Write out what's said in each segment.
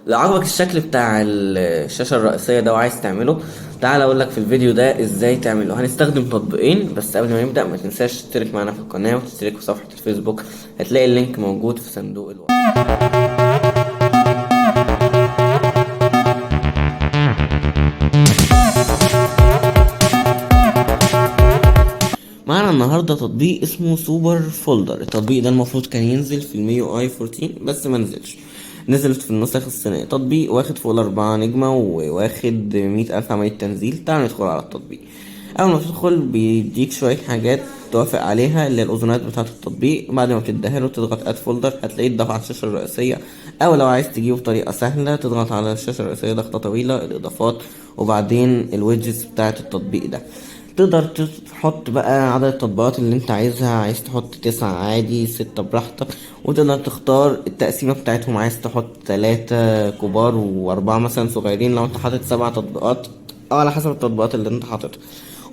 لو عجبك الشكل بتاع الشاشة الرئيسية ده وعايز تعمله، تعال اقول لك في الفيديو ده ازاي تعمله. هنستخدم تطبيقين بس. قبل ما نبدأ ما تنساش تشترك معنا في القناة وتشترك في صفحة الفيسبوك، هتلاقي اللينك موجود في صندوق الوصف. معانا النهارده تطبيق اسمه سوبر فولدر. التطبيق ده المفروض كان ينزل في الميو اي 14 بس ما نزلش، نزلت في النسخ الصينية. تطبيق واخد فوق ال4 نجمة وواخد 100,000 عملية تنزيل. تعال ندخل على التطبيق. أول ما تدخل بيديك شوية حاجات توافق عليها، اللي هي الأذونات بتاعة التطبيق. بعد ما بتديها له تضغط اد فولدر، هتلاقيه اتضاف على الشاشة الرئيسية. أو لو عايز تجيبه بطريقة سهلة تضغط على الشاشة الرئيسية ضغطة طويلة، الإضافات، وبعدين الويدجز بتاعة التطبيق ده. تقدر تحط بقى عدد التطبيقات اللي انت عايزها، عايز تحط 9 عادي، 6 براحتك. وتقدر تختار التقسيمة بتاعتهم، عايز تحط 3 كبار و4 مثلا صغيرين لو انت حاطط 7 تطبيقات، او على حسب التطبيقات اللي انت حاططها.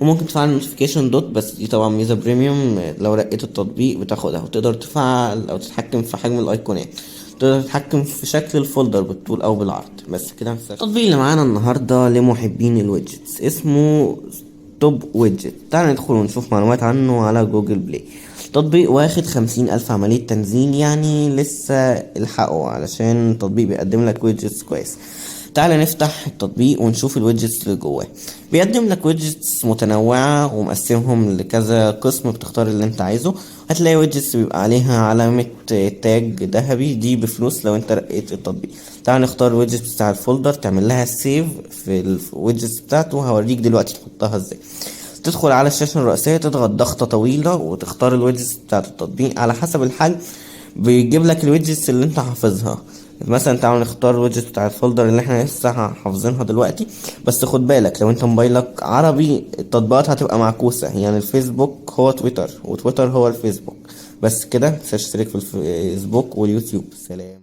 وممكن تفعل نوتيفيكيشن دوت، بس دي طبعا ميزة بريميوم، لو رقيت التطبيق بتاخدها. وتقدر تفعل او تتحكم في حجم الايقونات، تقدر تتحكم في شكل الفولدر بالطول او بالعرض. بس كده. التطبيق اللي معانا النهارده لمحبين الويدجتس اسمه توب ويدجت. تعال ندخل ونشوف معلومات عنه على جوجل بلاي. تطبيق واخد 50,000 عملية تنزيل، يعني لسه الحقه علشان التطبيق بيقدم لك ويدجتس كويس. تعال نفتح التطبيق ونشوف الويدجتس اللي جواه. بيقدم لك ويدجتس متنوعة ومقسمهم لكذا قسم، بتختار اللي انت عايزه. هتلاقي ويدجتس بيبقى عليها علامة تاج ذهبي، دي بفلوس لو انت رقيت التطبيق. تعال نختار الويدجت بتاع الفولدر، تعمل لها سيف في الويدجت بتاعته. هوريك دلوقتي تحطها ازاي. تدخل على الشاشة الرئيسية، تضغط ضغطة طويلة وتختار الويدجت بتاعت التطبيق على حسب الحجم. بيجيب لك الويدجتس اللي انت حافظها. مثلا تعال نختار الويدجت بتاع الفولدر اللي احنا لسه حافظينها دلوقتي. بس خد بالك لو انت موبايلك عربي التطبيقات هتبقى معكوسة، يعني الفيسبوك هو تويتر وتويتر هو الفيسبوك. بس كده. متنساش تشترك في الفيسبوك واليوتيوب. سلام.